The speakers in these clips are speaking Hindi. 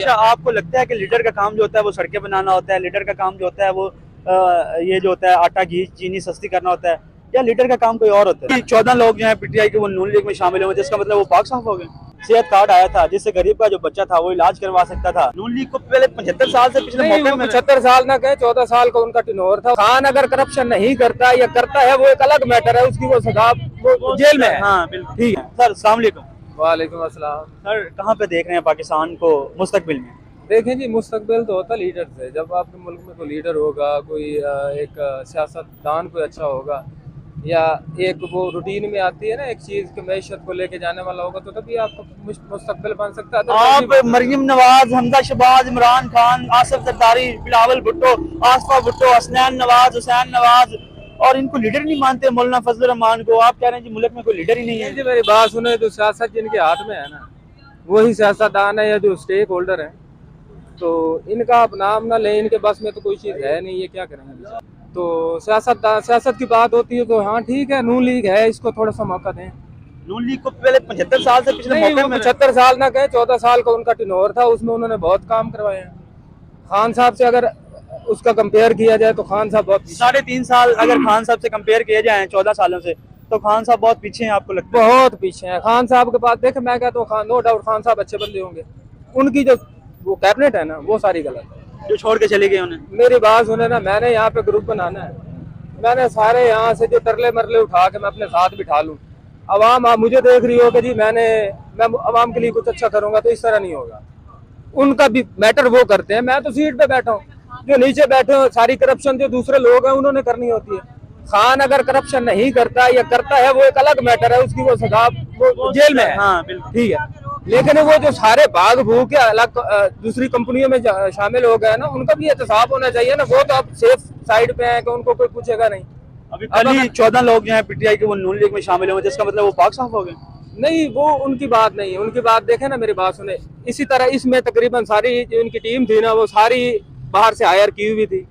अच्छा, आपको लगता है कि लीडर का काम जो होता है वो सड़कें बनाना होता है, लीडर का काम जो होता है वो ये जो होता है आटा घी चीनी सस्ती करना होता है, या लीडर का काम कोई और होता है? 14 लोग जो है पीटीआई के वो नून लीग में शामिल हुए, जिसका मतलब वो पाक साफ हो गए। सेहत कार्ड आया था जिससे गरीब का जो बच्चा था वो इलाज करवा सकता था। नून लीग को पहले 75 साल से पिछले मौके में 75 साल ना कहे, 14 साल का उनका टिनोर था। खान अगर करप्शन नहीं करता या करता है वो एक अलग मैटर है, उसकी वो सजा वो जेल में है। हाँ बिल्कुल ठीक है सर। अस्सलाम वालेकुम। वालेकुम अस्सलाम। सर, कहाँ पे देख रहे हैं पाकिस्तान को मुस्तकबिल में? देखें जी, मुस्तकबिल तो होता लीडर से। जब आपके मुल्क में कोई लीडर होगा, कोई एक सियासतदान कोई अच्छा होगा, या एक वो रूटीन में आती है ना एक चीज की मैशत को लेके जाने वाला होगा, तो तभी आपका मुस्तकबिल बन सकता है। आप मरियम नवाज, हमजा शहबाज, इमरान खान, आसिफ जरदारी, बिलावल भुट्टो, आसफा भुट्टो, हसनैन नवाज, हुसैन नवाज, और इनको लीडर नहीं मानते। मौलाना फजल रहमान को आप कह रहे हैं जी मुल्क में कोई लीडर ही नहीं है। जी मेरी बात सुने, जो सियासत जिनके हाथ में है ना, वही सियासतदान है या जो स्टेक होल्डर है। तो इनका आप नाम ना लें, इनके बस में तो कोई चीज़ है नहीं, ये क्या करेंगे। तो सियासत की बात होती है तो हाँ ठीक है, नून लीग है, इसको थोड़ा सा मौका दें। नून लीग को पहले 75 साल से पिछले मौके में 75 साल ना कहे, 14 साल का उनका टिनोर था, उसमें उन्होंने बहुत काम करवाए हैं। खान साहब से अगर उसका कंपेयर किया जाए तो खान साहब बहुत 3.5 साल अगर खान साहब से कंपेयर किए जाए 14 सालों से, तो खान साहब बहुत पीछे हैं। आपको लगता है? बहुत पीछे हैं खान साहब के पास। देखे, मैं कहता हूँ खान, नो डाउट खान साहब अच्छे बंदे होंगे, उनकी जो वो कैबिनेट है ना वो सारी गलत है, जो छोड़ के चले गए उन्हें। मेरी बात सुने ना, मैंने यहाँ पे ग्रुप बनाना है, मैंने सारे यहाँ से जो टरले मरले उठा के मैं अपने साथ बिठा लूँ। अवाम आप मुझे देख रही हो कि जी मैं अवाम के लिए कुछ अच्छा करूंगा, तो इस तरह नहीं होगा। उनका भी मैटर वो करते हैं, मैं तो सीट पे बैठा हूँ, जो नीचे बैठे हो सारी करप्शन जो दूसरे लोग हैं उन्होंने करनी होती है। खान अगर करप्शन नहीं करता या करता है वो एक अलग मैटर है, उसकी वो सजा वो जेल में है। हाँ बिल्कुल ठीक है, लेकिन वो जो सारे भाग भूग के अलग दूसरी कंपनियों में शामिल हो गए ना, उनका भी एहतसाब होना चाहिए ना। वो तो अब सेफ साइड पे है कि उनको कोई पूछेगा नहीं। अभी कल ही 14 लोग जो है पीटीआई के वो नून लीग में शामिल हुए, जिसका मतलब वो पाक साफ हो गए। नहीं, वो उनकी बात नहीं है, उनकी बात देखे ना, मेरी बात सुने। इसी तरह इसमें तकरीबन सारी जो उनकी टीम थी ना, वो सारी बाहर से हायर की हुई थी।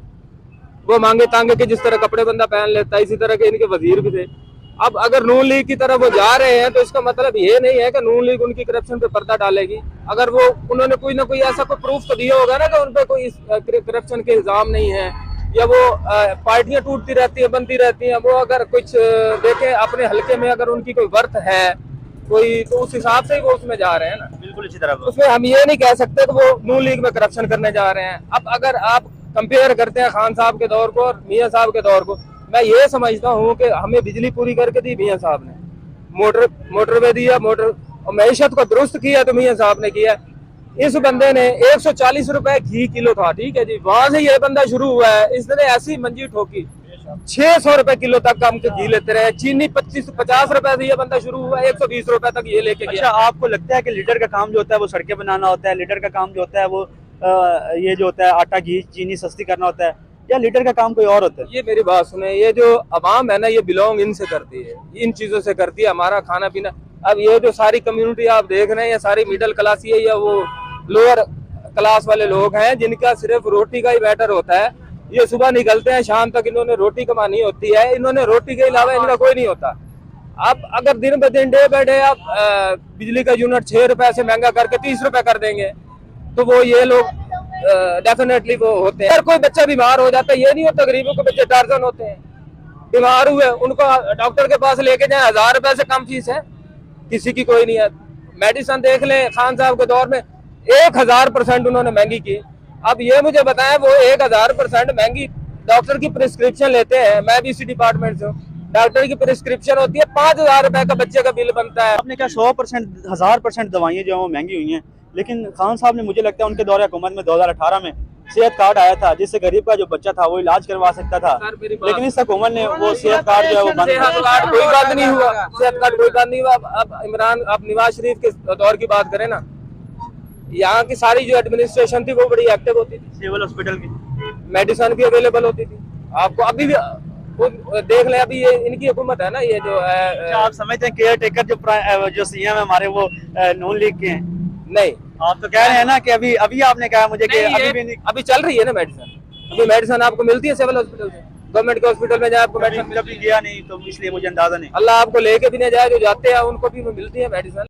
वो मांगे तांगे के जिस तरह कपड़े बंदा पहन लेता है, इसी तरह के इनके वजीर भी थे। अब अगर नून लीग की तरफ वो जा रहे हैं तो इसका मतलब ये नहीं है कि नून लीग उनकी करप्शन पे पर्दा डालेगी। अगर वो उन्होंने कोई ना कोई ऐसा कोई प्रूफ तो दिया होगा ना कि उन पे कोई करप्शन के इल्जाम नहीं है, या वो पार्टियां टूटती रहती है, बनती रहती हैं। वो अगर कुछ देखे अपने हल्के में, अगर उनकी कोई वर्थ है कोई, तो उस हिसाब से ही वो उसमें जा रहे हैं ना। बिल्कुल इसी तरह उसमें हम ये नहीं कह सकते कि वो नून लीग में करप्शन करने जा रहे हैं। अब अगर आप कंपेयर करते हैं खान साहब के दौर को और मियां साहब के दौर को, मैं ये समझता हूँ कि हमें बिजली पूरी करके दी मियां साहब ने, मोटरवे दिया, मैशत को दुरुस्त किया तो मियां साहब ने किया। इस बंदे ने 140 रुपए घी किलो था, ठीक है जी, वहां से ये बंदा शुरू हुआ है। इसने ऐसी मंजी ठोकी, 600 रुपए किलो तक हम घी लेते रहे। चीनी 25-50 रुपए से ये बंदा शुरू हुआ, 120 रुपए तक ये लेके गया। अच्छा, आपको लगता है कि लीडर का काम जो होता है वो सड़कें बनाना होता है, लीडर का काम जो होता है वो ये जो होता है आटा घी चीनी सस्ती करना होता है, या लीडर का काम कोई और होता है? ये मेरी बात सुने, ये जो अवाम है ना, ये बिलोंग इनसे करती है, इन चीजों से करती है, हमारा खाना पीना। अब ये जो सारी कम्युनिटी आप देख रहे हैं, ये सारी मिडिल क्लास है या वो लोअर क्लास वाले लोग हैं, जिनका सिर्फ रोटी का ही मैटर होता है। ये सुबह निकलते हैं, शाम तक इन्होंने रोटी कमानी होती है, इन्होंने रोटी के अलावा इनका कोई नहीं होता। अब अगर दिन ब दिन डे बाय डे आप बिजली का यूनिट 6 रुपए से महंगा करके 30 रुपए कर देंगे, तो वो ये लोग डेफिनेटली वो होते हैं। अगर कोई बच्चा बीमार हो जाता है, ये नहीं होता गरीबों के बच्चे टार्जन होते हैं, बीमार हुए उनको डॉक्टर के पास लेके जाए, 1000 रुपए से कम फीस है, किसी की कोई नहीं है। मेडिसिन देख ले, खान साहब के दौर में 1000% उन्होंने महंगी की। अब ये मुझे बताएं, वो 1000% महंगी डॉक्टर की प्रिस्क्रिप्शन लेते हैं, मैं भी इसी डिपार्टमेंट से हूँ, डॉक्टर की प्रिस्क्रिप्शन होती है 5000 रुपए का बच्चे का बिल बनता है। आपने क्या 100% 1000% दवाइयाँ जो है वो महंगी हुई हैं, लेकिन खान साहब ने, मुझे लगता है उनके दौरे हुकूमत में 2018 में सेहत कार्ड आया था जिससे गरीब का जो बच्चा था वो इलाज करवा सकता था, लेकिन इस हुकूमत ने वो सेहत कार्ड जो है वो बंद। सेहत कार्ड कोई बंद नहीं हुआ, सेहत कार्ड कोई बंद नहीं हुआ। अब इमरान, आप नवाज शरीफ के दौर की बात करें ना, यहाँ की सारी जो एडमिनिस्ट्रेशन थी वो बड़ी एक्टिव होती थी, सिविल हॉस्पिटल की मेडिसिन भी अवेलेबल होती थी। आपको अभी भी देख ले, अभी ये इनकी हुकूमत है ना, ये जो है। आप समझते हैं केयर टेकर जो सीएम है हमारे वो नून लीग के हैं? नहीं, आप तो कह रहे हैं ना कि अभी आपने कहा मुझे कि अभी भी नहीं। अभी चल रही है ना मेडिसिन, अभी मेडिसिन आपको मिलती है सिविल हॉस्पिटल से, गवर्नमेंट के हॉस्पिटल में जाए आपको मेडिसिन। कभी गया नहीं तो इसलिए मुझे अंदाजा नहीं। अल्लाह आपको लेके भी नहीं जाए, जो जाते हैं उनको भी मिलती है मेडिसिन।